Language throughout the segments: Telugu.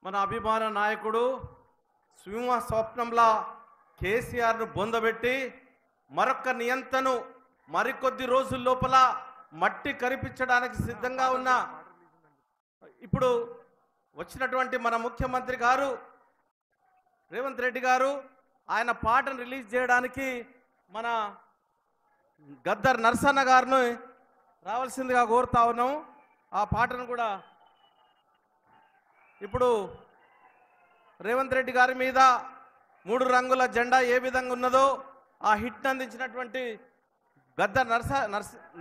మన అభిమాన నాయకుడు సింహ స్వప్నంలా కేసీఆర్ను బొందబెట్టి మరొక నియంత్రణను మరికొద్ది రోజుల లోపల మట్టి కరిపించడానికి సిద్ధంగా ఉన్న ఇప్పుడు వచ్చినటువంటి మన ముఖ్యమంత్రి గారు రేవంత్ రెడ్డి గారు ఆయన పాటను రిలీజ్ చేయడానికి మన గద్దర్ నరసన్న గారిని రావాల్సిందిగా కోరుతా ఉన్నాం. ఆ పాటను కూడా ఇప్పుడు రేవంత్ రెడ్డి గారి మీద 3 రంగుల జెండా ఏ విధంగా ఉన్నదో ఆ హిట్ అందించినటువంటి గద్దర్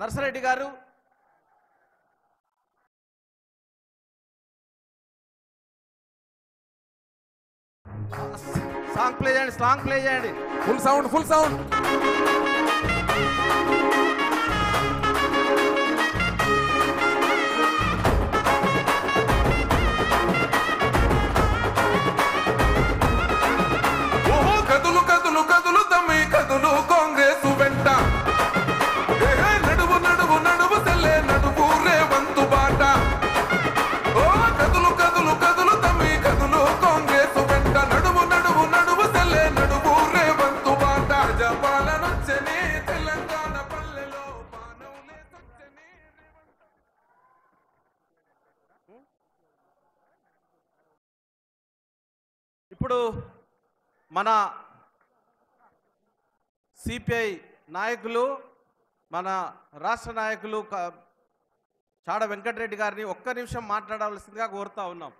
నర్సరెడ్డి గారు సాంగ్ ప్లే చేయండి ఫుల్ సౌండ్ కదులు కదులు కదులు తమ్మి కదులు కాంగ్రెస్ వెంట నడువు నడువు నడువు సెల్లే నడువు రేవంతు బాట. ఓ కదులు కదులు కదులు తమ్మి కదులు కాంగ్రెస్ వెంట నడువు నడువు నడువు సెల్లే నడువు రేవంతు బాట. జపాలనొచ్చని తెలంగాణ పల్లెలో పానవులే తొచ్చని. ఇప్పుడు మన సిపిఐ నాయకులు మన రాష్ట్ర నాయకులు చాడ వెంకటరెడ్డి గారిని ఒక్క నిమిషం మాట్లాడవలసిందిగా కోరుతా ఉన్నాం.